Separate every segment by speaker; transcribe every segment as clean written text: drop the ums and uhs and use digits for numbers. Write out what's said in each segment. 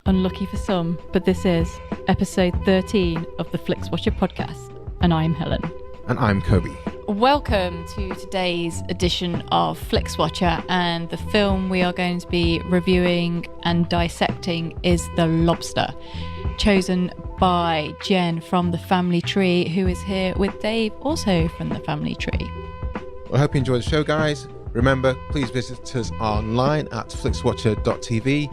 Speaker 1: Unlucky for some, but this is episode 13 of the Flixwatcher Podcast, and I'm Helen.
Speaker 2: And I'm Kobe.
Speaker 1: Welcome to today's edition of Flixwatcher, and the film we are going to be reviewing and dissecting is The Lobster, chosen by Jen from the Family Tree, who is here with Dave, also from the Family Tree.
Speaker 2: Well, I hope you enjoy the show, guys. Remember, please visit us online at flixwatcher.tv.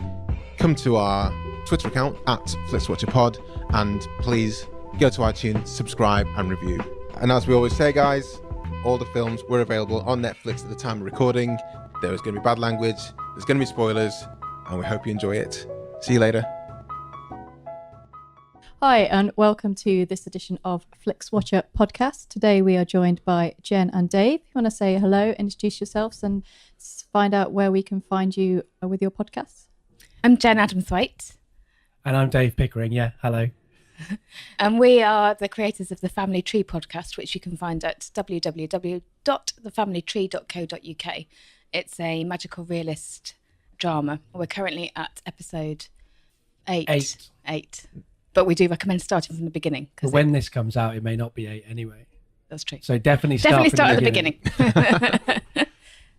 Speaker 2: Come to our Twitter account at FlixWatcherPod, and please go to iTunes, subscribe and review. And as we always say, guys, all the films were available on Netflix at the time of recording. There was going to be bad language, there's going to be spoilers, and we hope you enjoy it. See you later.
Speaker 1: Hi, and welcome to this edition of Flixwatcher Podcast. Today we are joined by Jen and Dave. You want to say hello, introduce yourselves, and find out where we can find you with your podcasts?
Speaker 3: I'm Jen Adams-Thwaite.
Speaker 4: And I'm Dave Pickering, hello.
Speaker 3: And we are the creators of the Family Tree podcast, which you can find at www.thefamilytree.co.uk. It's a magical realist drama. We're currently at episode 8. But we do recommend starting from the beginning.
Speaker 4: But when this comes out, it may not be 8 anyway.
Speaker 3: That's true.
Speaker 4: So definitely start
Speaker 3: at the beginning.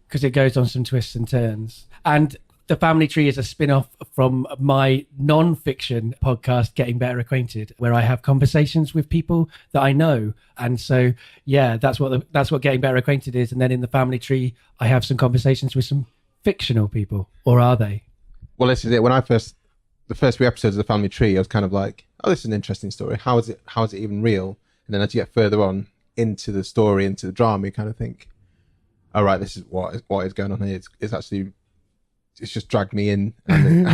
Speaker 4: Because it goes on some twists and turns. And The Family Tree is a spin-off from my non-fiction podcast, Getting Better Acquainted, where I have conversations with people that I know. And so, that's what Getting Better Acquainted is. And then in The Family Tree, I have some conversations with some fictional people. Or are they?
Speaker 2: Well, this is it. When the first few episodes of The Family Tree, I was kind of like, oh, this is an interesting story. How is it even real? And then as you get further on into the story, into the drama, you kind of think, all right, this is what is going on here. It's actually... It's just dragged me in and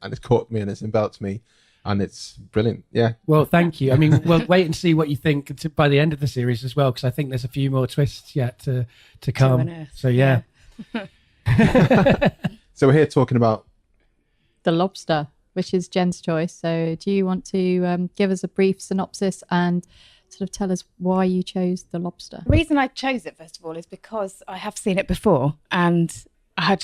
Speaker 2: it's caught me and it's enveloped me and it's brilliant. Yeah.
Speaker 4: Well, thank you. I mean, we'll wait and see what you think by the end of the series as well, because I think there's a few more twists yet to come. So, yeah.
Speaker 2: So we're here talking about
Speaker 1: The Lobster, which is Jen's choice. So do you want to give us a brief synopsis and sort of tell us why you chose The Lobster?
Speaker 3: The reason I chose it, first of all, is because I have seen it before and I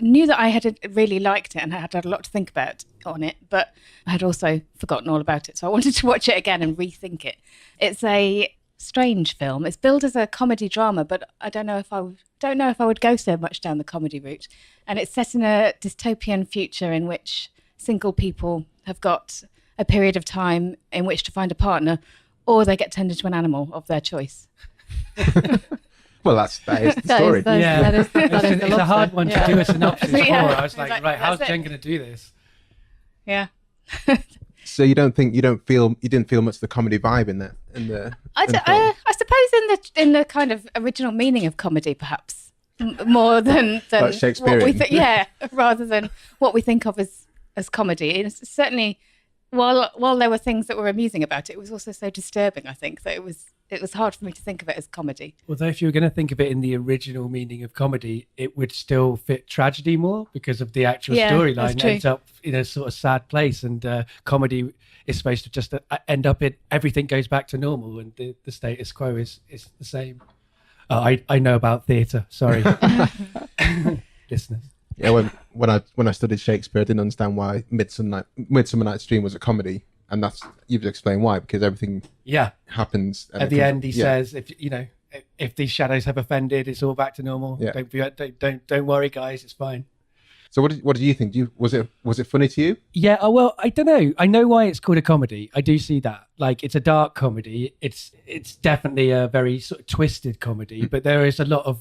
Speaker 3: knew that I had really liked it and I had a lot to think about on it, but I had also forgotten all about it. So I wanted to watch it again and rethink it. It's a strange film. It's billed as a comedy drama, but I don't know if I would go so much down the comedy route. And it's set in a dystopian future in which single people have got a period of time in which to find a partner, or they get turned into an animal of their choice.
Speaker 2: Well, that is the story.
Speaker 1: That is
Speaker 4: it's a hard one to do a synopsis for.
Speaker 3: Yeah.
Speaker 4: I was like, right, how's Jen going to do this?
Speaker 3: Yeah.
Speaker 2: So you didn't feel much of the comedy vibe in the
Speaker 3: I suppose in the kind of original meaning of comedy, perhaps more than
Speaker 2: like Shakespearean.
Speaker 3: What we rather than what we think of as comedy. And it's certainly, while there were things that were amusing about it, it was also so disturbing. I think that it was hard for me to think of it as comedy.
Speaker 4: Although if you were going to think of it in the original meaning of comedy, it would still fit tragedy more because of the actual storyline ends up in a sort of sad place, and comedy is supposed to just end up in everything goes back to normal and the status quo is the same. I know about theatre, sorry. Listeners.
Speaker 2: Yeah, when I studied Shakespeare, I didn't understand why Midsummer Night's Dream was a comedy. And you've explained why, because everything happens
Speaker 4: at the end. He says, if these shadows have offended, it's all back to normal. Yeah. Don't worry, guys, it's fine.
Speaker 2: So what did you think? Was it funny to you?
Speaker 4: Yeah. Well, I don't know. I know why it's called a comedy. I do see that. Like, it's a dark comedy. It's definitely a very sort of twisted comedy, but there is a lot of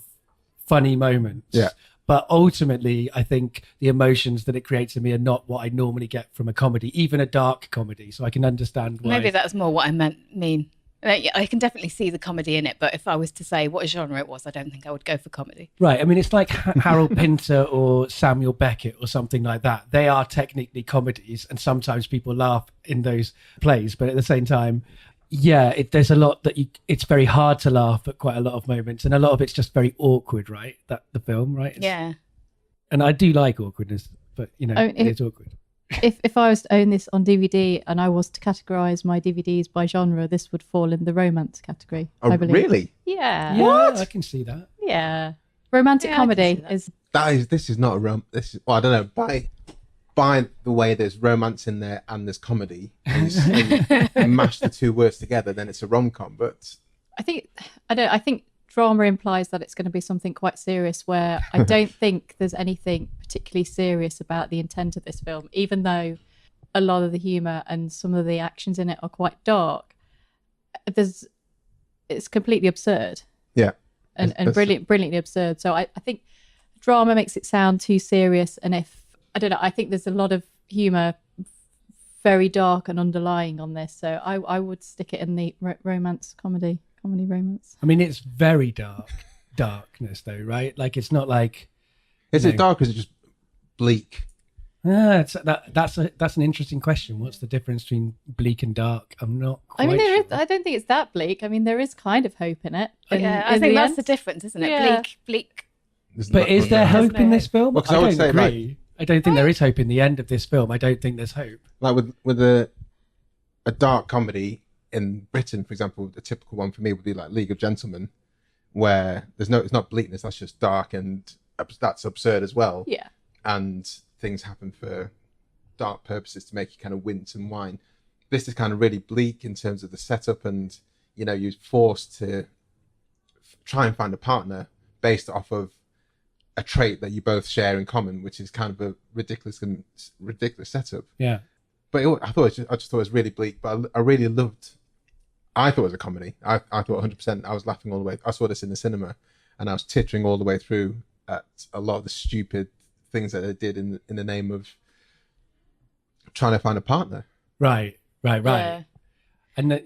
Speaker 4: funny moments.
Speaker 2: Yeah.
Speaker 4: But ultimately, I think the emotions that it creates in me are not what I normally get from a comedy, even a dark comedy. So I can understand why.
Speaker 3: Maybe that's more what I mean. I can definitely see the comedy in it, but if I was to say what genre it was, I don't think I would go for comedy.
Speaker 4: Right. I mean, it's like Harold Pinter or Samuel Beckett or something like that. They are technically comedies, and sometimes people laugh in those plays. But at the same time, there's a lot that it's very hard to laugh at quite a lot of moments, and a lot of it's just very awkward, right? The film, right? And I do like awkwardness, but it's awkward.
Speaker 1: If I was to own this on DVD and I was to categorise my DVDs by genre, this would fall in the romance category.
Speaker 2: Oh,
Speaker 1: I believe.
Speaker 2: Really?
Speaker 1: Yeah.
Speaker 4: What? I can see that.
Speaker 1: Yeah. Romantic
Speaker 3: Yeah, I can see
Speaker 1: comedy
Speaker 3: that.
Speaker 1: is
Speaker 2: This is not a well, I don't know, by the way there's romance in there and there's comedy, and you mash the two words together, then it's a rom-com. But
Speaker 1: I think drama implies that it's going to be something quite serious, where I don't think there's anything particularly serious about the intent of this film, even though a lot of the humour and some of the actions in it are quite dark. It's completely absurd.
Speaker 2: yeah,
Speaker 1: And
Speaker 2: It's-
Speaker 1: brilliantly absurd. So I think drama makes it sound too serious. And I think there's a lot of humour, very dark and underlying on this. So I would stick it in the comedy romance.
Speaker 4: I mean, it's very darkness though, right? Like, it's not like...
Speaker 2: is it dark or is it just bleak?
Speaker 4: That's an interesting question. What's the difference between bleak and dark? I'm not quite sure.
Speaker 1: I don't think it's that bleak. I mean, there is kind of hope in it.
Speaker 3: I think
Speaker 1: the
Speaker 3: that's
Speaker 1: end.
Speaker 3: the difference, isn't it?
Speaker 1: Yeah.
Speaker 3: Bleak.
Speaker 4: But is there hope in this film?
Speaker 2: Well, 'cause
Speaker 4: I
Speaker 2: I would
Speaker 4: don't
Speaker 2: say,
Speaker 4: agree. I don't think there is hope in the end of this film. I don't think there's hope.
Speaker 2: Like with a dark comedy in Britain, for example, a typical one for me would be like League of Gentlemen, where it's not bleakness, that's just dark, and that's absurd as well.
Speaker 1: Yeah.
Speaker 2: And things happen for dark purposes to make you kind of wince and whine. This is kind of really bleak in terms of the setup, and you're forced to try and find a partner based off of a trait that you both share in common, which is kind of a ridiculous setup.
Speaker 4: Yeah.
Speaker 2: But I just thought it was really bleak. But I really loved. I thought it was a comedy. I thought 100%. I was laughing all the way. I saw this in the cinema, and I was tittering all the way through at a lot of the stupid things that they did in the name of trying to find a partner.
Speaker 4: Right.
Speaker 3: Yeah.
Speaker 4: And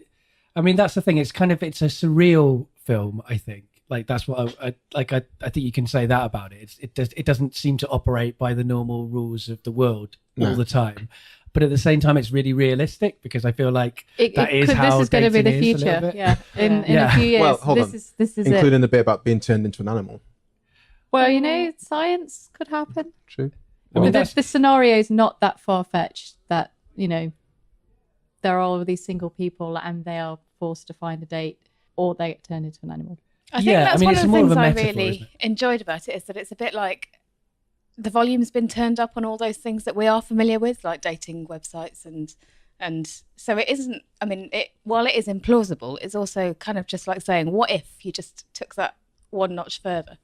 Speaker 4: I mean, that's the thing. It's a surreal film, I think. Like, that's what I think you can say that about it. It doesn't seem to operate by the normal rules of the world all the time. But at the same time, it's really realistic, because I feel like
Speaker 1: This is going to be the future. Yeah. In a few years,
Speaker 2: Well, hold on.
Speaker 1: this is it.
Speaker 2: Including the bit about being turned into an animal.
Speaker 1: Well, science could happen.
Speaker 2: True.
Speaker 4: I mean,
Speaker 1: The scenario is not that far-fetched that, there are all of these single people and they are forced to find a date, or they get turned into an animal.
Speaker 3: I think that's one
Speaker 4: it's
Speaker 3: of the
Speaker 4: more
Speaker 3: things
Speaker 4: of a
Speaker 3: I
Speaker 4: metaphor, isn't
Speaker 3: really
Speaker 4: it?
Speaker 3: enjoyed about it, is that it's a bit like the volume's been turned up on all those things that we are familiar with, like dating websites, and so it isn't. I mean, while it is implausible, it's also kind of just like saying, what if you just took that one notch further?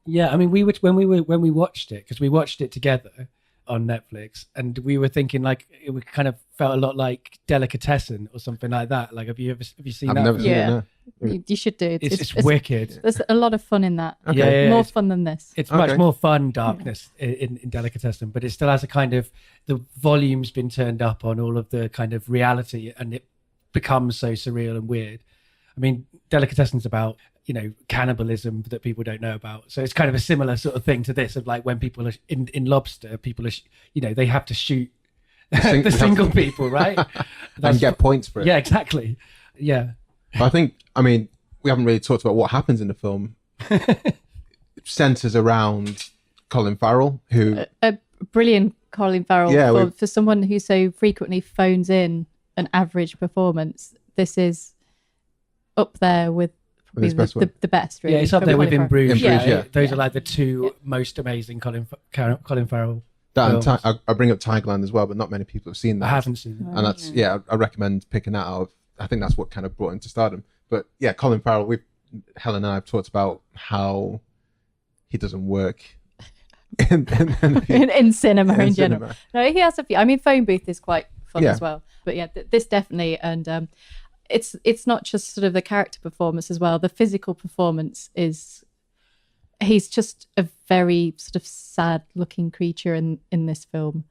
Speaker 4: Yeah, I mean, when we watched it, because we watched it together on Netflix, and we were thinking, like, it kind of felt a lot like Delicatessen or something like that. Like, have you seen
Speaker 2: I've
Speaker 4: that?
Speaker 2: never
Speaker 4: film?
Speaker 2: seen
Speaker 1: Yeah.
Speaker 2: it. No.
Speaker 1: You should do it.
Speaker 4: It's wicked.
Speaker 1: There's a lot of fun in that.
Speaker 2: Okay.
Speaker 4: Yeah,
Speaker 1: More
Speaker 4: it's-
Speaker 1: fun than this.
Speaker 4: It's much
Speaker 2: Okay.
Speaker 4: more fun darkness in Delicatessen, but it still has a kind of, the volume's been turned up on all of the kind of reality, and it becomes so surreal and weird. I mean, Delicatessen's about, cannibalism that people don't know about. So it's kind of a similar sort of thing to this, of like when people are in Lobster, people are, they have to shoot the single people, right?
Speaker 2: And get points for it.
Speaker 4: Yeah, exactly. Yeah.
Speaker 2: But we haven't really talked about what happens in the film. It centers around Colin Farrell, who
Speaker 1: A brilliant Colin Farrell.
Speaker 2: Yeah,
Speaker 1: for someone who so frequently phones in an average performance, this is up there with
Speaker 2: his best work.
Speaker 1: the best, really.
Speaker 4: Yeah, it's up
Speaker 1: from
Speaker 4: there with
Speaker 1: Colin
Speaker 4: In
Speaker 1: Farrell.
Speaker 4: Bruges.
Speaker 2: In Bruges, yeah.
Speaker 4: Those are like the two most amazing Colin Farrell
Speaker 2: that and
Speaker 4: films.
Speaker 2: I bring up Tigerland as well, but not many people have seen that.
Speaker 4: I haven't seen it.
Speaker 2: And that's I recommend picking that out. I think that's what kind of brought him to stardom. But yeah, Colin Farrell, Helen and I have talked about how he doesn't work in
Speaker 1: cinema in general.
Speaker 2: cinema.
Speaker 1: No, he has a few. I mean, Phone Booth is quite fun
Speaker 2: Yeah.
Speaker 1: as well. But yeah, this definitely, and it's not just sort of the character performance as well. The physical performance is, he's just a very sort of sad looking creature in this film,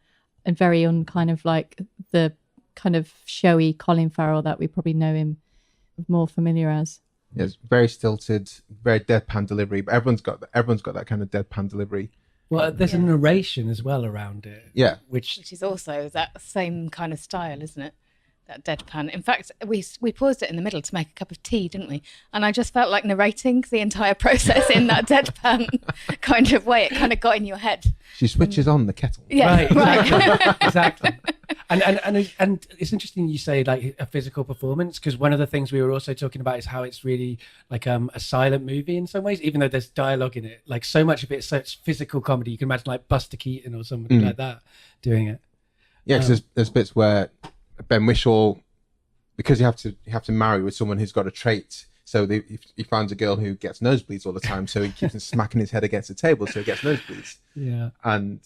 Speaker 1: and very kind of like the kind of showy Colin Farrell that we probably know him more familiar as.
Speaker 2: Yeah, it's very stilted, very deadpan delivery, but everyone's got that kind of deadpan delivery.
Speaker 4: Well, there's a narration as well around it.
Speaker 2: Yeah.
Speaker 4: Which
Speaker 3: Which is also that same kind of style, isn't it? that deadpan. In fact, we paused it in the middle to make a cup of tea, didn't we? And I just felt like narrating the entire process in that deadpan kind of way. It kind of got in your head.
Speaker 2: She switches on the kettle.
Speaker 3: Yeah,
Speaker 4: right. Exactly. And it's interesting you say like a physical performance, because one of the things we were also talking about is how it's really like a silent movie in some ways, even though there's dialogue in it. Like so much of it's such physical comedy. You can imagine like Buster Keaton or somebody like that doing it.
Speaker 2: Yeah, because there's bits where Ben Whishaw, because you have to marry with someone who's got a trait. So he finds a girl who gets nosebleeds all the time, so he keeps on smacking his head against the table, so he gets nosebleeds.
Speaker 4: Yeah,
Speaker 2: and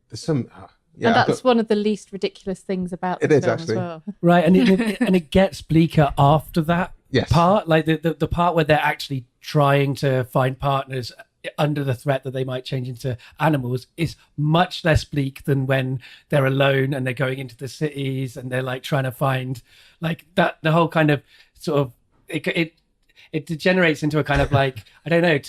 Speaker 2: there's some.
Speaker 1: And that's one of the least ridiculous things about the film
Speaker 2: actually.
Speaker 1: as well.
Speaker 4: Right, and it gets bleaker after that part, like the part where they're actually trying to find partners under the threat that they might change into animals is much less bleak than when they're alone and they're going into the cities and they're like trying to find like that. The whole kind of sort of it degenerates into a kind of like I don't know,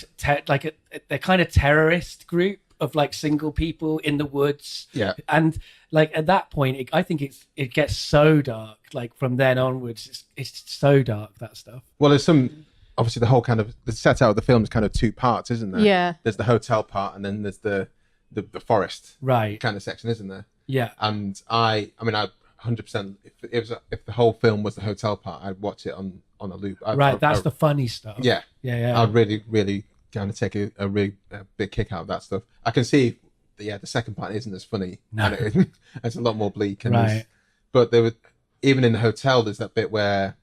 Speaker 4: they're kind of terrorist group of like single people in the woods. Yeah, and like at that point, I think it gets so dark. Like from then onwards, it's so dark, that stuff.
Speaker 2: Well, there's some. Obviously, the whole kind of the set out of the film is kind of two parts, isn't there?
Speaker 1: Yeah.
Speaker 2: There's the hotel part, and then there's the forest kind of section, isn't there?
Speaker 4: Yeah.
Speaker 2: And I 100%. If the whole film was the hotel part, I'd watch it on a loop.
Speaker 4: That's the funny stuff.
Speaker 2: Yeah.
Speaker 4: Yeah.
Speaker 2: I'd really kind of take a really big kick out of that stuff. I can see, the second part isn't as funny.
Speaker 4: No.
Speaker 2: And it's a lot more bleak. And
Speaker 4: right.
Speaker 2: But there was even in the hotel, there's that bit where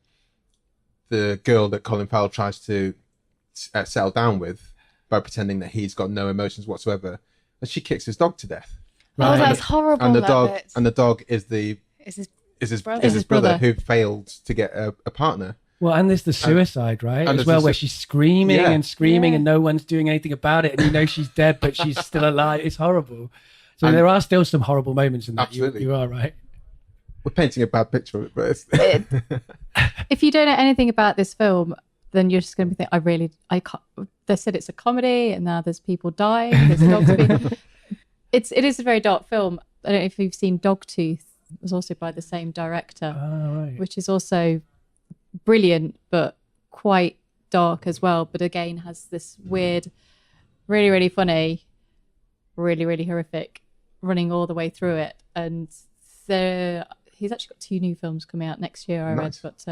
Speaker 2: the girl that Colin Farrell tries to settle down with by pretending that he's got no emotions whatsoever, and she kicks his dog to death.
Speaker 3: Right. Oh, that's horrible.
Speaker 2: And the
Speaker 3: dog
Speaker 2: is his
Speaker 3: brother.
Speaker 2: brother who failed to get a partner.
Speaker 4: Well, and there's the suicide, right? As well, where she's screaming and no one's doing anything about it, and you know she's dead, but she's still alive. It's horrible. So there are still some horrible moments in that.
Speaker 2: Absolutely.
Speaker 4: You are right.
Speaker 2: We're painting a bad picture of it, but
Speaker 1: if you don't know anything about this film, then you're just going to be thinking, I can't. They said it's a comedy, and now there's people dying. There's dogs being. It is a very dark film. I don't know if you've seen Dogtooth. It was also by the same director, which is also brilliant, but quite dark as well. But again, has this weird, really, really funny, really, really horrific running all the way through it. And he's actually got 2 new films coming out next year, I read, but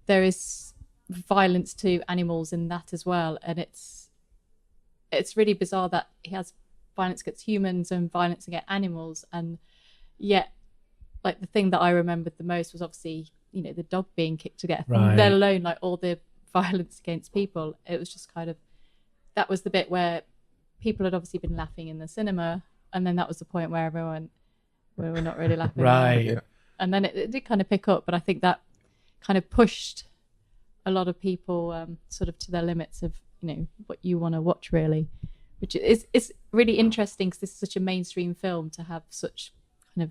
Speaker 1: there is violence to animals in that as well, and it's really bizarre that he has violence against humans and violence against animals, and yet like the thing that I remembered the most was obviously the dog being kicked to death, let alone like all the violence against people. It was just kind of, that was the bit where people had obviously been laughing in the cinema, and then that was the point where everyone we were not really laughing.
Speaker 4: Right.
Speaker 2: Yeah.
Speaker 1: And then it did kind of pick up, but I think that kind of pushed a lot of people sort of to their limits of what you want to watch, really, which is really interesting because this is such a mainstream film to have such kind of.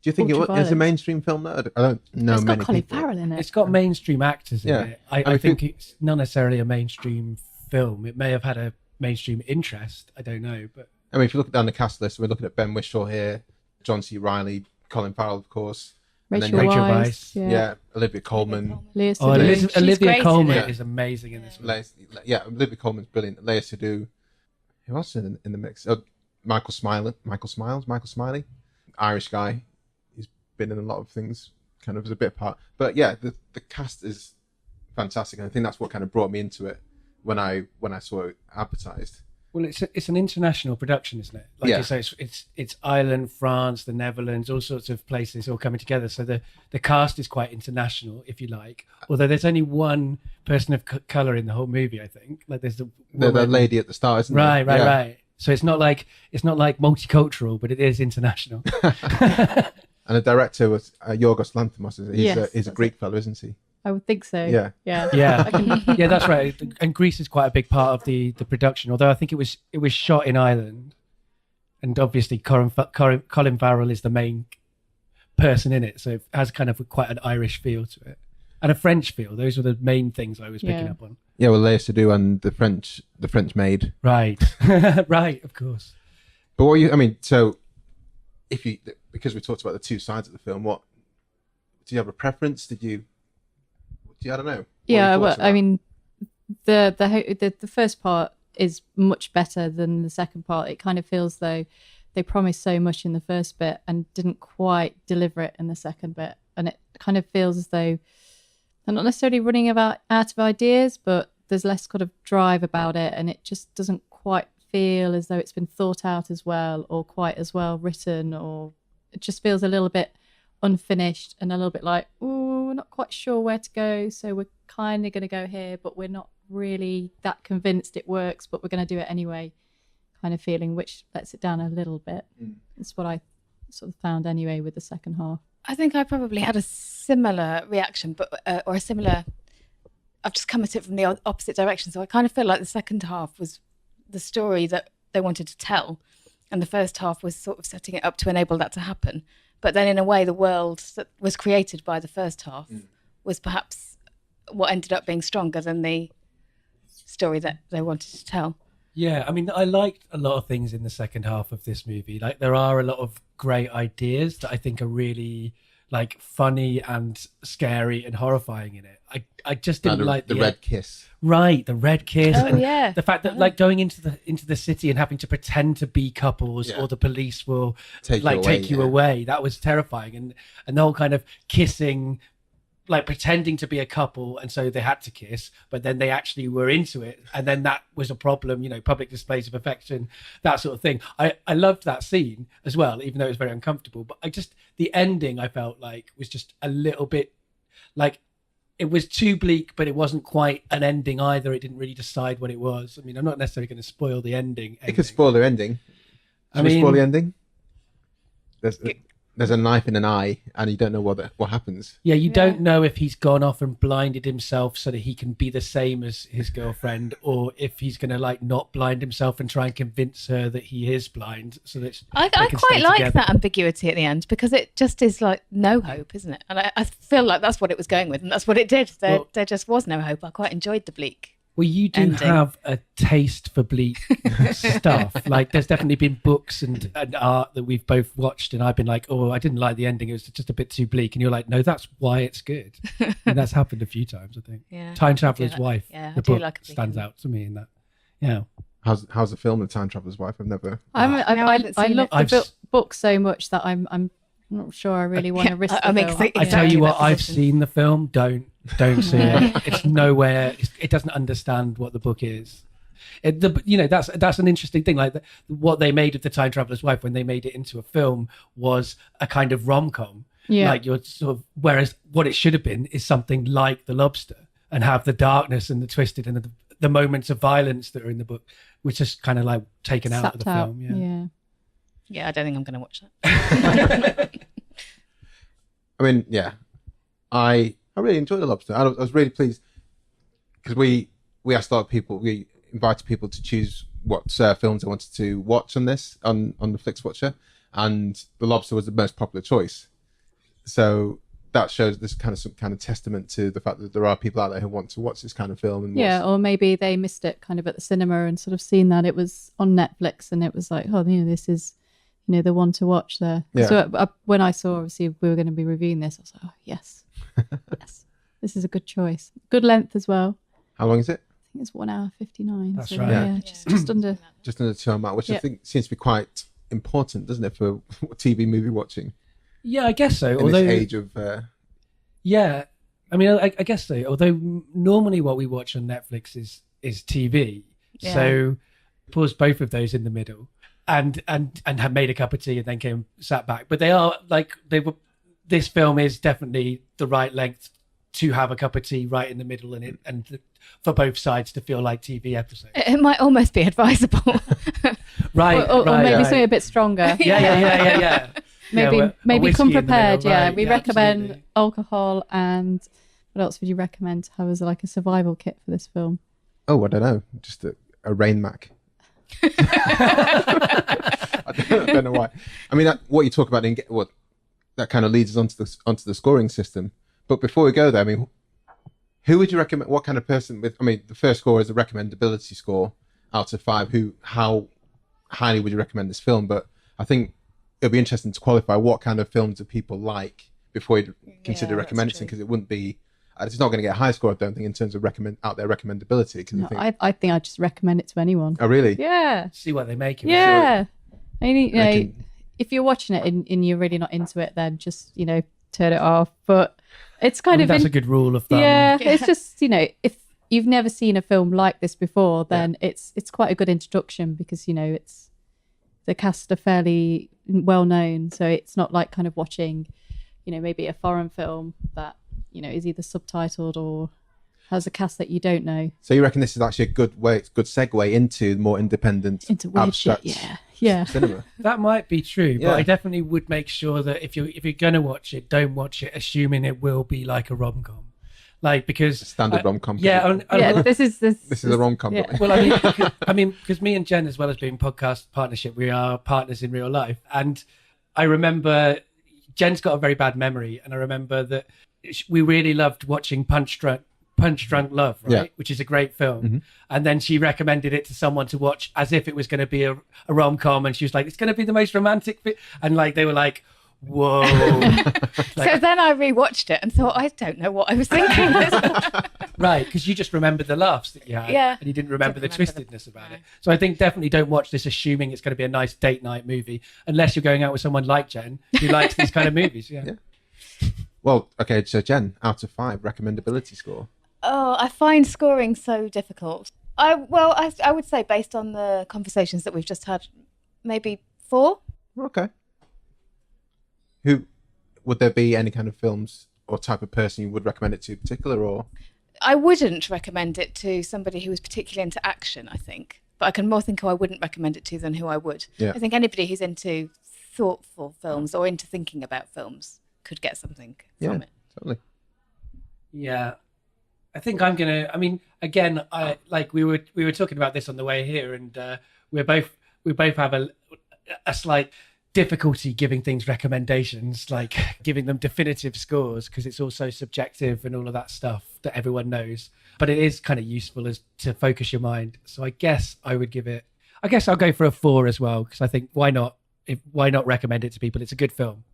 Speaker 2: Do you think it's a mainstream film? No, I don't know.
Speaker 1: It's got Colin
Speaker 2: people.
Speaker 1: Farrell in it.
Speaker 4: It's got mainstream actors in it. I think it's not necessarily a mainstream film. It may have had a mainstream interest. I don't know, but
Speaker 2: I mean, if you look down the cast list, we're looking at Ben Whishaw here, John C. Reilly, Colin Farrell, of course,
Speaker 1: Rachel
Speaker 4: Weisz.
Speaker 2: Yeah, Olivia Colman.
Speaker 1: Lea Seydoux.
Speaker 4: Olivia Colman is amazing in this one.
Speaker 2: Olivia Colman's brilliant. Lea Seydoux. Who else is in the mix? Michael Smiley, Irish guy. He's been in a lot of things, kind of as a bit part. But yeah, the cast is fantastic, and I think that's what kind of brought me into it when I saw it advertised.
Speaker 4: Well, it's an international production, isn't it? Like you say, it's Ireland, France, the Netherlands, all sorts of places all coming together. So the cast is quite international, if you like. Although there's only one person of colour in the whole movie, I think. Like there's the
Speaker 2: lady at the start, isn't there?
Speaker 4: Right. So it's not like multicultural, but it is international.
Speaker 2: And the director was Yorgos Lanthimos. He's a Greek fellow, isn't he?
Speaker 1: I would think so.
Speaker 2: Yeah.
Speaker 4: Yeah, that's right. And Greece is quite a big part of the production. Although I think it was shot in Ireland, and obviously Colin Farrell is the main person in it, so it has kind of quite an Irish feel to it and a French feel. Those were the main things I was picking up on.
Speaker 2: Yeah, well, Lea Seydoux and the French maid.
Speaker 4: Right, right, of course.
Speaker 2: But because we talked about the two sides of the film, you have a preference? I don't know.
Speaker 1: Yeah, well, I mean, the first part is much better than the second part. It kind of feels though they promised so much in the first bit and didn't quite deliver it in the second bit, and it kind of feels as though they're not necessarily running out of ideas, but there's less kind of drive about it, and it just doesn't quite feel as though it's been thought out as well, or quite as well written, or it just feels a little bit unfinished and a little bit like, oh, we're not quite sure where to go, so we're kind of going to go here, but we're not really that convinced it works, but we're going to do it anyway, kind of feeling, which lets it down a little bit. That's what I sort of found anyway with the second half.
Speaker 3: I think I probably had a similar reaction, but or a similar. I've just come at it from the opposite direction, so I kind of feel like the second half was the story that they wanted to tell, and the first half was sort of setting it up to enable that to happen. But then, in a way, the world that was created by the first half was perhaps what ended up being stronger than the story that they wanted to tell.
Speaker 4: Yeah, I mean, I liked a lot of things in the second half of this movie. Like, there are a lot of great ideas that I think are really, like, funny and scary and horrifying in it. I just didn't like
Speaker 2: the red kiss.
Speaker 4: Right, the red kiss.
Speaker 3: Oh,
Speaker 4: and
Speaker 3: yeah.
Speaker 4: the fact that, like, going into the city and having to pretend to be couples, or the police will take you away. That was terrifying. And the whole kind of kissing, like pretending to be a couple, and so they had to kiss, but then they actually were into it, and then that was a problem, public displays of affection, that sort of thing. I loved that scene as well, even though it was very uncomfortable. But the ending, I felt like, was just a little bit like, it was too bleak, but it wasn't quite an ending either. It didn't really decide what it was. I mean, I'm not necessarily going to spoil the ending.
Speaker 2: It could spoil the ending. Should we spoil the ending? There's a knife in an eye, and you don't know what happens.
Speaker 4: Yeah, you don't know if he's gone off and blinded himself so that he can be the same as his girlfriend, or if he's going to like not blind himself and try and convince her that he is blind. So that
Speaker 3: I quite like that ambiguity at the end, because it just is like no hope, isn't it? And I feel like that's what it was going with, and that's what it did. There just was no hope. I quite enjoyed the bleak.
Speaker 4: Well, you do have a taste for bleak stuff. Like, there's definitely been books and art that we've both watched, and I've been like, oh, I didn't like the ending. It was just a bit too bleak. And you're like, no, that's why it's good. And that's happened a few times, I think.
Speaker 3: Yeah,
Speaker 4: Time Traveler's Wife.
Speaker 3: Yeah,
Speaker 4: the book like stands out to me in that. Yeah.
Speaker 2: How's the film, The Time Traveler's Wife? I've never.
Speaker 1: I love the book so much that I'm not sure I really want to risk it.
Speaker 4: I tell you what, I've seen the film. Don't see it. It's nowhere. It doesn't understand what the book is. That's an interesting thing. Like what they made of The Time Traveler's Wife when they made it into a film was a kind of rom-com.
Speaker 1: Yeah.
Speaker 4: Like you're sort of, whereas what it should have been is something like The Lobster, and have the darkness and the twisted and the moments of violence that are in the book, which is kind of like taken out of the film.
Speaker 3: Yeah, I don't think I'm going to watch that.
Speaker 2: I mean, yeah, I really enjoyed The Lobster. I was really pleased because we asked a lot of people, we invited people to choose what films they wanted to watch on the Flixwatcher, and The Lobster was the most popular choice. So that shows this some kind of testament to the fact that there are people out there who want to watch this kind of film. And
Speaker 1: or maybe they missed it kind of at the cinema and sort of seen that it was on Netflix, and it was like, oh, this is the one to watch there.
Speaker 2: Yeah.
Speaker 1: So when I saw, obviously, we were going to be reviewing this, I was like, oh, yes. Yes. This is a good choice. Good length as well.
Speaker 2: How long is it?
Speaker 1: I think it's 1 hour 59.
Speaker 4: That's
Speaker 1: so,
Speaker 4: right.
Speaker 1: Yeah, just under.
Speaker 2: Just under 2 hours, which I think seems to be quite important, doesn't it, for TV movie watching?
Speaker 4: Yeah, I guess so.
Speaker 2: In this age of...
Speaker 4: Yeah, I mean, I guess so. Although normally what we watch on Netflix is TV.
Speaker 3: Yeah.
Speaker 4: So paused both of those in the middle. And had made a cup of tea and then sat back. But this film is definitely the right length to have a cup of tea right in the middle, and for both sides to feel like TV episodes.
Speaker 3: It might almost be advisable.
Speaker 4: Right.
Speaker 1: Or maybe something a bit stronger.
Speaker 4: Yeah.
Speaker 1: Maybe come prepared.
Speaker 4: Right.
Speaker 1: We recommend alcohol, and what else would you recommend to have as like a survival kit for this film?
Speaker 2: Oh, I don't know. Just a rain mac. I don't know why. I mean, what you talk about that kind of leads us onto the scoring system. But before we go there, I mean, who would you recommend? What kind of person? The first score is a recommendability score out of 5. How highly would you recommend this film? But I think it'll be interesting to qualify what kind of films do people like before you'd consider
Speaker 3: Yeah,
Speaker 2: recommending
Speaker 3: that's
Speaker 2: it, because it wouldn't be. It's not going to get a high score, I don't think, in terms of out there recommendability. Cause
Speaker 1: No, I think I'd just recommend it to anyone.
Speaker 2: oh, really?
Speaker 1: Yeah.
Speaker 4: See what they make of it.
Speaker 1: Yeah. I mean,
Speaker 2: I can-
Speaker 1: if you're watching it and you're really not into it, then just, turn it off. But it's kind of...
Speaker 4: That's a good rule of thumb.
Speaker 1: Yeah, it's just, if you've never seen a film like this before, then it's quite a good introduction because, it's the cast are fairly well known. So it's not like kind of watching, maybe a foreign film that, is either subtitled or has a cast that you don't know.
Speaker 2: So you reckon this is actually a good segue into more independent,
Speaker 1: Into weird
Speaker 2: abstract
Speaker 1: shit, yeah.
Speaker 2: cinema?
Speaker 4: That might be true,
Speaker 2: Yeah.
Speaker 4: but I definitely would make sure that if you're going to watch it, don't watch it assuming it will be like a rom-com. Like, because...
Speaker 2: Standard rom-com.
Speaker 4: Yeah.
Speaker 1: This is
Speaker 2: a rom-com.
Speaker 1: Yeah.
Speaker 4: Well, I mean, because me and Jen, as well as being podcast partnership, we are partners in real life. And I remember Jen's got a very bad memory, and I remember that we really loved watching Punch Drunk Love, right?
Speaker 2: Yeah.
Speaker 4: Which is a great film.
Speaker 2: Mm-hmm.
Speaker 4: And then she recommended it to someone to watch as if it was going to be a rom-com, and she was like, "It's going to be the most romantic," and like they were like, "Whoa!"
Speaker 3: So then I rewatched it and thought, I don't know what I was thinking.
Speaker 4: Right, because you just remembered the laughs that you had,
Speaker 3: Yeah.
Speaker 4: and you didn't remember the
Speaker 3: Didn't remember
Speaker 4: twistedness about it. So I think definitely don't watch this assuming it's going to be a nice date night movie, unless you're going out with someone like Jen who likes these kind of movies. Yeah.
Speaker 2: Well, okay, so Jen, out of 5, recommendability score.
Speaker 3: Oh, I find scoring so difficult. I would say based on the conversations that we've just had, maybe 4.
Speaker 2: Okay. Who would there be any kind of films or type of person you would recommend it to in particular, or?
Speaker 3: I wouldn't recommend it to somebody who was particularly into action, I think. But I can more think who I wouldn't recommend it to than who I would.
Speaker 2: Yeah.
Speaker 3: I think anybody who's into thoughtful films or into thinking about films could get something from it.
Speaker 2: Totally.
Speaker 4: Yeah. I think I'm gonna. I mean, again, we were talking about this on the way here, and we both have a slight difficulty giving things recommendations, like giving them definitive scores, because it's also subjective and all of that stuff that everyone knows. But it is kind of useful as to focus your mind. So I guess I'll go for a 4 as well, because I think why not recommend it to people? It's a good film.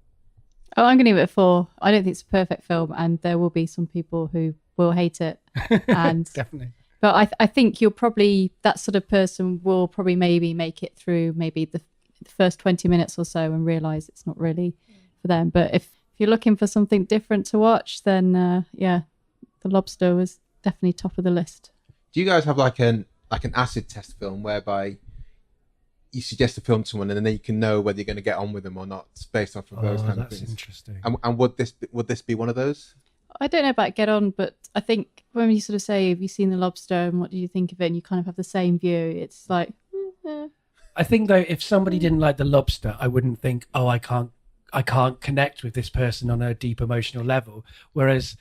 Speaker 1: Oh, I'm going to give it a 4. I don't think it's a perfect film, and there will be some people who will hate it. And
Speaker 4: Definitely.
Speaker 1: But I think you're probably, that sort of person will probably maybe make it through maybe the first 20 minutes or so and realise it's not really for them. But if you're looking for something different to watch, then The Lobster was definitely top of the list.
Speaker 2: Do you guys have like an acid test film whereby you suggest a film to someone and then you can know whether you're going to get on with them or not based off of those kind of
Speaker 4: that's
Speaker 2: things?
Speaker 4: interesting.
Speaker 2: And would this be one of those?
Speaker 1: I don't know about get on, but I think when you sort of say, have you seen The Lobster and what do you think of it? And you kind of have the same view. It's like,
Speaker 4: I think though, if somebody didn't like The Lobster, I wouldn't think, oh, I can't connect with this person on a deep emotional level. Whereas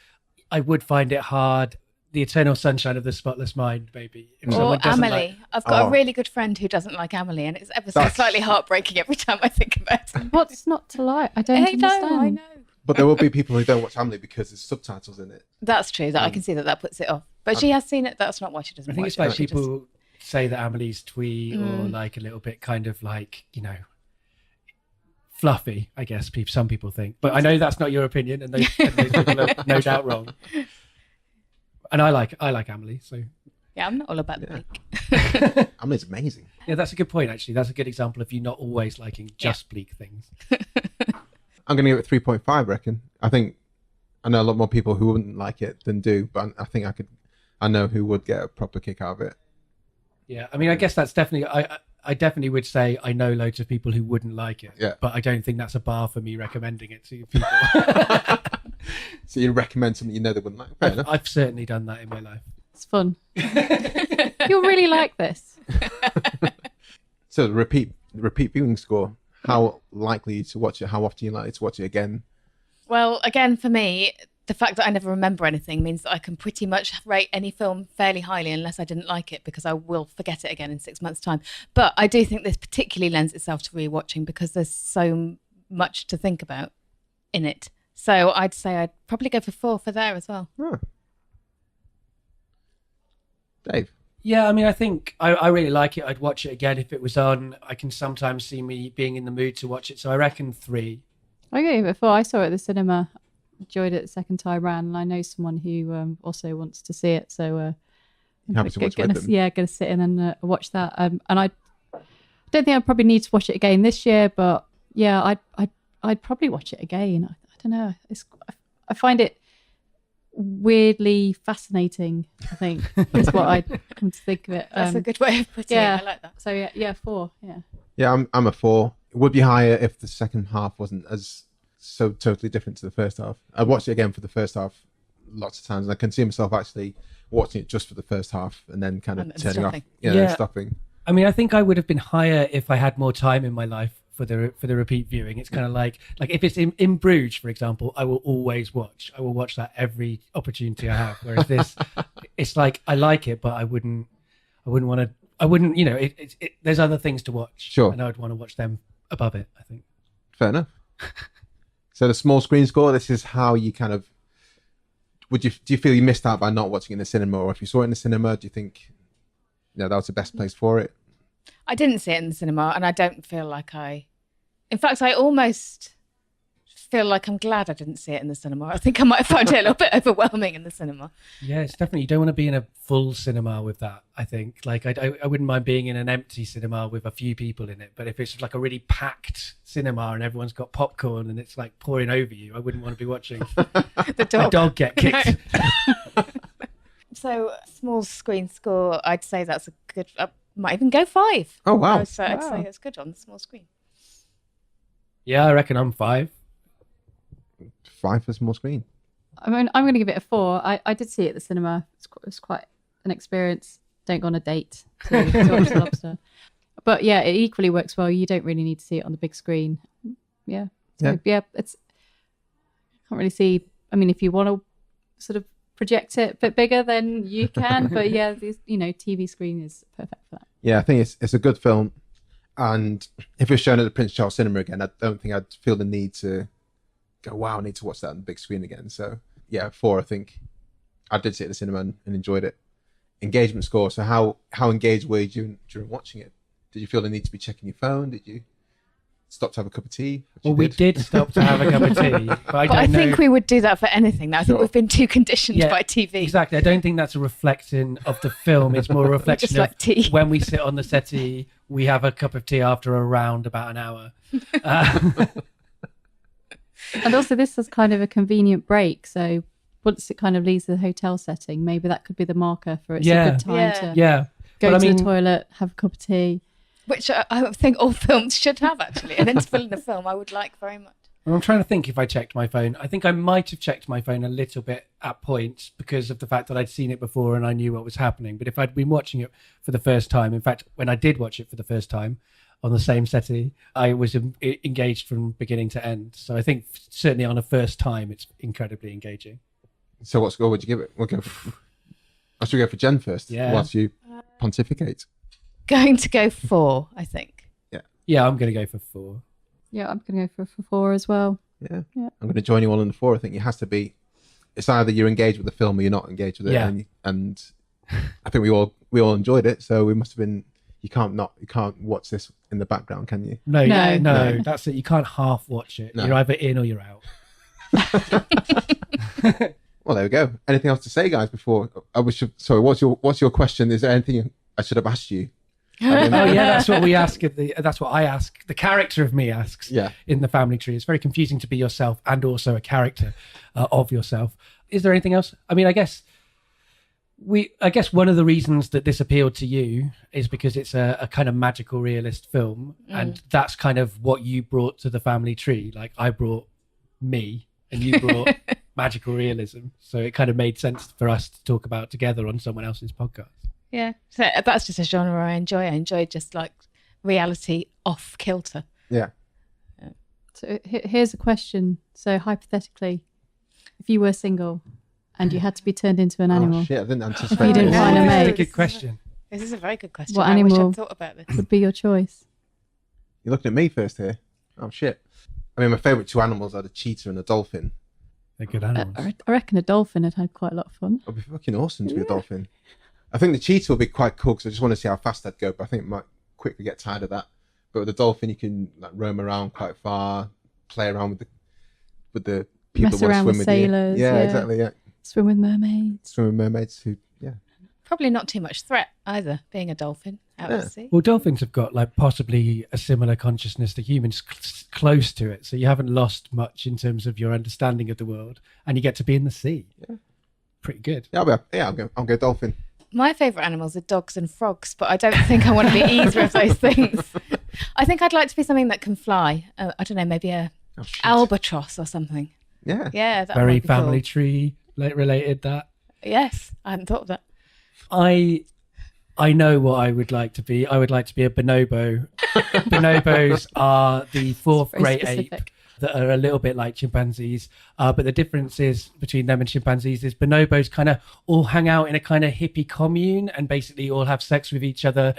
Speaker 4: I would find it hard. The Eternal Sunshine of the Spotless Mind, maybe. If
Speaker 3: Or
Speaker 4: someone doesn't
Speaker 3: Amelie. I've got a really good friend who doesn't like Amelie, and it's ever so slightly heartbreaking every time I think about it.
Speaker 1: what's not to like? I don't understand.
Speaker 3: I know.
Speaker 2: But there will be people who don't watch Hamlet because there's subtitles in it.
Speaker 3: That's true. That I can see that puts it off. But she has seen it. That's not why she doesn't
Speaker 4: I think
Speaker 3: watch
Speaker 4: it's like
Speaker 3: it. She
Speaker 4: people say that Amelie's twee or like a little bit kind of like, fluffy, I guess some people think. But I know that's not your opinion, and those people are no doubt wrong. And I like Amelie, so
Speaker 3: Yeah, I'm not all about the bleak.
Speaker 2: Hamlet's amazing.
Speaker 4: yeah, that's a good point. Actually, that's a good example of you not always liking just bleak things.
Speaker 2: I'm going to give it 3.5, I reckon. I know a lot more people who wouldn't like it than do, but I think I know who would get a proper kick out of it.
Speaker 4: Yeah, I mean, I guess that's definitely. I definitely would say I know loads of people who wouldn't like it.
Speaker 2: Yeah.
Speaker 4: But I don't think that's a bar for me recommending it to people.
Speaker 2: So you recommend something you know they wouldn't like? Fair enough.
Speaker 4: I've certainly done that in my life.
Speaker 1: It's fun. You'll really like this.
Speaker 2: So the repeat viewing score. How likely to watch it? How often you likely to watch it again?
Speaker 3: Well, again, for me, the fact that I never remember anything means that I can pretty much rate any film fairly highly unless I didn't like it, because I will forget it again in 6 months' time. But I do think this particularly lends itself to rewatching because there's so much to think about in it. So I'd say I'd probably go for 4 for there as well.
Speaker 2: Oh. Dave?
Speaker 4: Yeah, I mean, I think I really like it. I'd watch it again if it was on. I can sometimes see me being in the mood to watch it. So I reckon 3.
Speaker 1: I gave it a 4. I saw it at the cinema. enjoyed it the second time round, and I know someone who also wants to see it. So I'm
Speaker 2: Happy to watch with them.
Speaker 1: going to sit in and watch that. And I don't think I probably need to watch it again this year, but yeah, I'd probably watch it again. I don't know. I find it weirdly fascinating, I think, is what I come to think of it.
Speaker 3: That's a good way of putting it. I like that.
Speaker 1: So yeah, 4. Yeah.
Speaker 2: Yeah, I'm a 4. It would be higher if the second half wasn't as so totally different to the first half. I watched it again for the first half lots of times, and I can see myself actually watching it just for the first half and then kind of turning off, and stopping.
Speaker 4: I mean, I think I would have been higher if I had more time in my life for the repeat viewing. It's kind of like if it's in Bruges, for example, I will always watch. I will watch that every opportunity I have. Whereas this, it's like I like it, but I wouldn't want to. I wouldn't, there's other things to watch.
Speaker 2: Sure.
Speaker 4: And I would want to watch them above it, I think.
Speaker 2: Fair enough. So the small screen score, this is how you kind of, do you feel you missed out by not watching it in the cinema? Or if you saw it in the cinema, do you think, that was the best place for it?
Speaker 3: I didn't see it in the cinema, and I don't feel like in fact, I almost feel like I'm glad I didn't see it in the cinema. I think I might have found it a little bit overwhelming in the cinema.
Speaker 4: Yeah, it's definitely, you don't want to be in a full cinema with that, I think. Like, I wouldn't mind being in an empty cinema with a few people in it, but if it's like a really packed cinema and everyone's got popcorn and it's like pouring over you, I wouldn't want to be watching a dog get kicked.
Speaker 3: So, small screen score, I'd say that's a good, I might even go 5.
Speaker 2: Oh, wow.
Speaker 3: I'd say it's good on the small screen.
Speaker 4: Yeah, I reckon I'm 5.
Speaker 2: 5 for small screen.
Speaker 1: I mean, I'm going to give it a 4. I did see it at the cinema. It was quite an experience. Don't go on a date to watch The Lobster. But yeah, it equally works well. You don't really need to see it on the big screen. Yeah. So, it's, I can't really see. I mean, if you want to sort of project it a bit bigger, then you can. But yeah, TV screen is perfect for that.
Speaker 2: Yeah, I think it's a good film. And if it was shown at the Prince Charles Cinema again, I don't think I'd feel the need to go, wow, I need to watch that on the big screen again. So yeah, 4, I think. I did see it at the cinema and enjoyed it. Engagement score. So how engaged were you during watching it? Did you feel the need to be checking your phone? Did you stop to have a cup of tea?
Speaker 4: Well, we did stop to have a cup of tea. But I
Speaker 3: think we would do that for anything now. I think we've been too conditioned by TV.
Speaker 4: Exactly. I don't think that's a reflection of the film. It's more a reflection of
Speaker 3: tea.
Speaker 4: When we sit on the settee, we have a cup of tea after around about an hour.
Speaker 1: And also this is kind of a convenient break. So once it kind of leaves the hotel setting, maybe that could be the marker for it's a good time to go to the toilet, have a cup of tea.
Speaker 3: Which I think all films should have, actually. An interval in a film I would like very much.
Speaker 4: I'm trying to think if I checked my phone. I think I might have checked my phone a little bit at points because of the fact that I'd seen it before and I knew what was happening. But if I'd been watching it for the first time, in fact, when I did watch it for the first time on the same settee, I was engaged from beginning to end. So I think certainly on a first time, it's incredibly engaging.
Speaker 2: So what score would you give it? I should go for Jen first whilst you pontificate.
Speaker 3: Going to go 4, I think.
Speaker 4: Yeah, I'm going to go for 4.
Speaker 1: Yeah, I'm going to go for 4 as well.
Speaker 2: Yeah. I'm going to join you all in the 4. I think it has to be. It's either you're engaged with the film or you're not engaged with it.
Speaker 4: Yeah.
Speaker 2: And I think we all enjoyed it. So we must have been. You can't watch this in the background, can you?
Speaker 4: No. That's it. You can't half watch it. No. You're either in or you're out.
Speaker 2: Well, there we go. Anything else to say, guys? Before sorry, what's your question? Is there anything I should have asked you?
Speaker 4: That's what we ask. That's what I ask. The character of me asks. In the family tree, it's very confusing to be yourself and also a character of yourself. Is there anything else? I mean, I guess one of the reasons that this appealed to you is because it's a kind of magical realist film, and that's kind of what you brought to the family tree. Like I brought me, and you brought magical realism, so it kind of made sense for us to talk about together on someone else's podcast.
Speaker 3: Yeah, so that's just a genre I enjoy. I enjoy just like reality off kilter.
Speaker 2: Yeah.
Speaker 1: So here's a question. So hypothetically, if you were single and you had to be turned into an animal,
Speaker 2: I didn't anticipate.
Speaker 1: If you didn't find a mate,
Speaker 4: that's a good question.
Speaker 3: This is a very good question.
Speaker 1: What
Speaker 3: I wish
Speaker 1: animal
Speaker 3: I'd thought about this.
Speaker 1: would be your choice?
Speaker 2: You're looking at me first here. Oh shit! I mean, my favourite 2 animals are the cheetah and the dolphin.
Speaker 4: They're good animals.
Speaker 1: I reckon a dolphin had quite a lot of fun.
Speaker 2: It'd be fucking awesome to be a dolphin. I think the cheetah will be quite cool because I just want to see how fast I'd go, but I think I might quickly get tired of that. But with the dolphin, you can like roam around quite far, play around with the people
Speaker 1: Mess
Speaker 2: that want to
Speaker 1: around
Speaker 2: swim
Speaker 1: with
Speaker 2: with
Speaker 1: sailors,
Speaker 2: you. Yeah,
Speaker 1: yeah.
Speaker 2: exactly. Yeah,
Speaker 1: Swim with mermaids.
Speaker 2: swim with mermaids who, yeah.
Speaker 3: Probably not too much threat either, being a dolphin out at sea.
Speaker 4: Well, dolphins have got like possibly a similar consciousness to humans, close to it. So you haven't lost much in terms of your understanding of the world, and you get to be in the sea.
Speaker 2: Yeah.
Speaker 4: Pretty good.
Speaker 2: Yeah, I'll go dolphin.
Speaker 3: My favourite animals are dogs and frogs, but I don't think I want to be either of those things. I think I'd like to be something that can fly. I don't know, maybe a albatross or something.
Speaker 2: Yeah.
Speaker 3: Yeah, that
Speaker 4: Very
Speaker 3: might be
Speaker 4: family
Speaker 3: cool.
Speaker 4: tree related, that.
Speaker 3: Yes, I hadn't thought of that.
Speaker 4: I know what I would like to be. I would like to be a bonobo. Bonobos are the fourth
Speaker 1: Very
Speaker 4: great
Speaker 1: specific.
Speaker 4: ape that are a little bit like chimpanzees. But the difference is between them and chimpanzees is bonobos kind of all hang out in a kind of hippie commune and basically all have sex with each other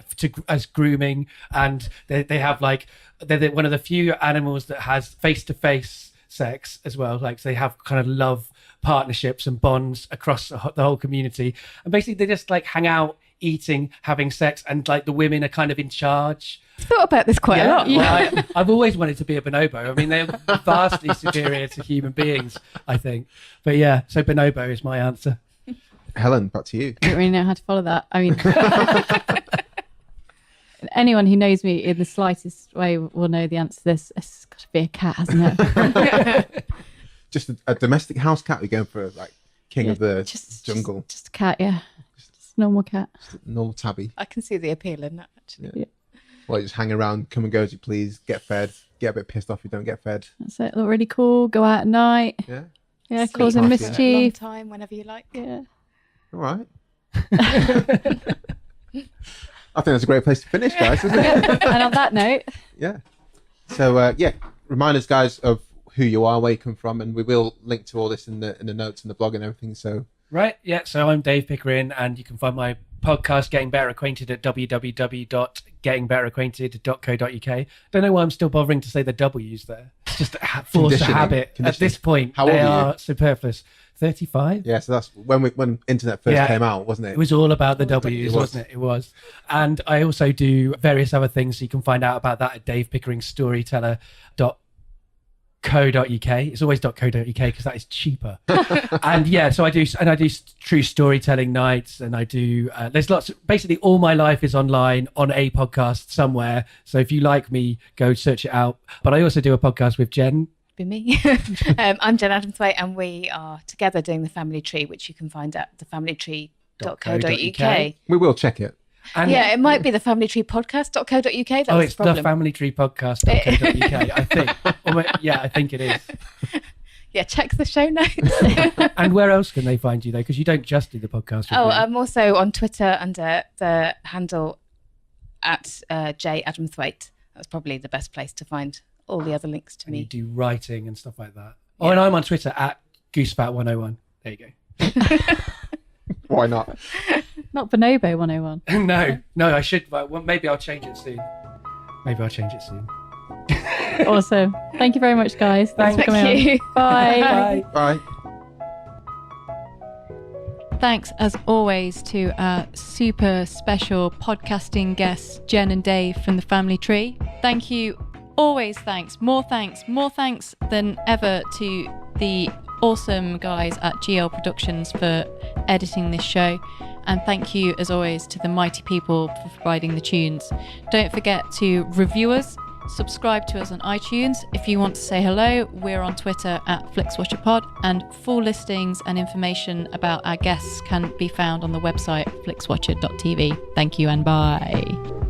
Speaker 4: as grooming. And they have like, they're one of the few animals that has face-to-face sex as well. Like they have kind of love partnerships and bonds across the whole community. And basically they just like hang out, eating, having sex, and like the women are kind of in charge.
Speaker 3: I've thought about this quite a lot.
Speaker 4: Well, I've always wanted to be a bonobo. I mean, they're vastly superior to human beings, I think. But yeah, so bonobo is my answer.
Speaker 2: Helen, back to you.
Speaker 1: I don't really know how to follow that. I mean, anyone who knows me in the slightest way will know the answer to this. It's got to be a cat, hasn't it?
Speaker 2: Just a domestic house cat. We're going for like king of the jungle.
Speaker 1: Just a cat, yeah. Just a normal cat.
Speaker 2: Just a normal tabby.
Speaker 3: I can see the appeal in that, actually.
Speaker 2: Yeah. Well, just hang around, come and go as you please, get fed, get a bit pissed off if you don't get fed.
Speaker 1: That's it. Look really cool. Go out at night.
Speaker 2: Yeah.
Speaker 1: Yeah,
Speaker 3: Sleep
Speaker 1: causing
Speaker 2: for a
Speaker 3: long
Speaker 1: mischief.
Speaker 3: time, whenever you like.
Speaker 1: Yeah.
Speaker 2: All right. I think that's a great place to finish, guys, isn't it?
Speaker 1: And on that note,
Speaker 2: Yeah. So, remind us, guys, of who you are, where you come from, and we will link to all this in the notes and the blog and everything. So,
Speaker 4: Right, yeah, so I'm Dave Pickering, and you can find my podcast, Getting Better Acquainted, at www.gettingbetteracquainted.co.uk. Don't know why I'm still bothering to say the W's there. It's just a force of habit. At this point,
Speaker 2: How old
Speaker 4: they
Speaker 2: are you?
Speaker 4: are superfluous. 35?
Speaker 2: yeah, so that's when internet first came out, wasn't it?
Speaker 4: It was all about the W's,
Speaker 2: was.
Speaker 4: wasn't it? It was. And I also do various other things, so you can find out about that at davepickeringstoryteller.co.uk. It's always .co.uk because that is cheaper. And yeah, so I do true storytelling nights, and I do there's lots basically all my life is online on a podcast somewhere, so if you like me, go search it out. But I also do a podcast with Jen.
Speaker 3: Be me. I'm Jen Adamthwaite, and we are together doing The Family Tree, which you can find at thefamilytree.co.uk.
Speaker 2: We will check it.
Speaker 4: And
Speaker 3: Yeah, it might be the Family Tree podcast.co.uk. That's
Speaker 4: it's
Speaker 3: the problem.
Speaker 4: the Family Tree Podcast.co.uk, I think. Yeah, I think it is.
Speaker 3: Yeah, check the show notes.
Speaker 4: And where else can they find you, though? Because you don't just do the podcast with me.
Speaker 3: I'm also on Twitter under the handle at J Adamthwaite. That's probably the best place to find all the other links to
Speaker 4: And you
Speaker 3: me.
Speaker 4: do writing and stuff like that. Oh, and I'm on Twitter at GooseFat101. There you go.
Speaker 2: Why not?
Speaker 1: not Bonobo 101.
Speaker 4: No, I should. Well, maybe I'll change it soon.
Speaker 1: Awesome. Thank you very much, guys. Thanks for coming
Speaker 3: Thank you.
Speaker 1: on. Bye.
Speaker 2: Bye.
Speaker 1: Thanks, as always, to our super special podcasting guests, Jen and Dave from The Family Tree. Thank you. Always thanks. More thanks than ever to the awesome guys at GL Productions for editing this show. And thank you, as always, to the mighty people for providing the tunes. Don't forget to review us. Subscribe to us on iTunes. If you want to say hello, we're on Twitter at FlixWatcherPod, and full listings and information about our guests can be found on the website flixwatcher.tv. Thank you and bye.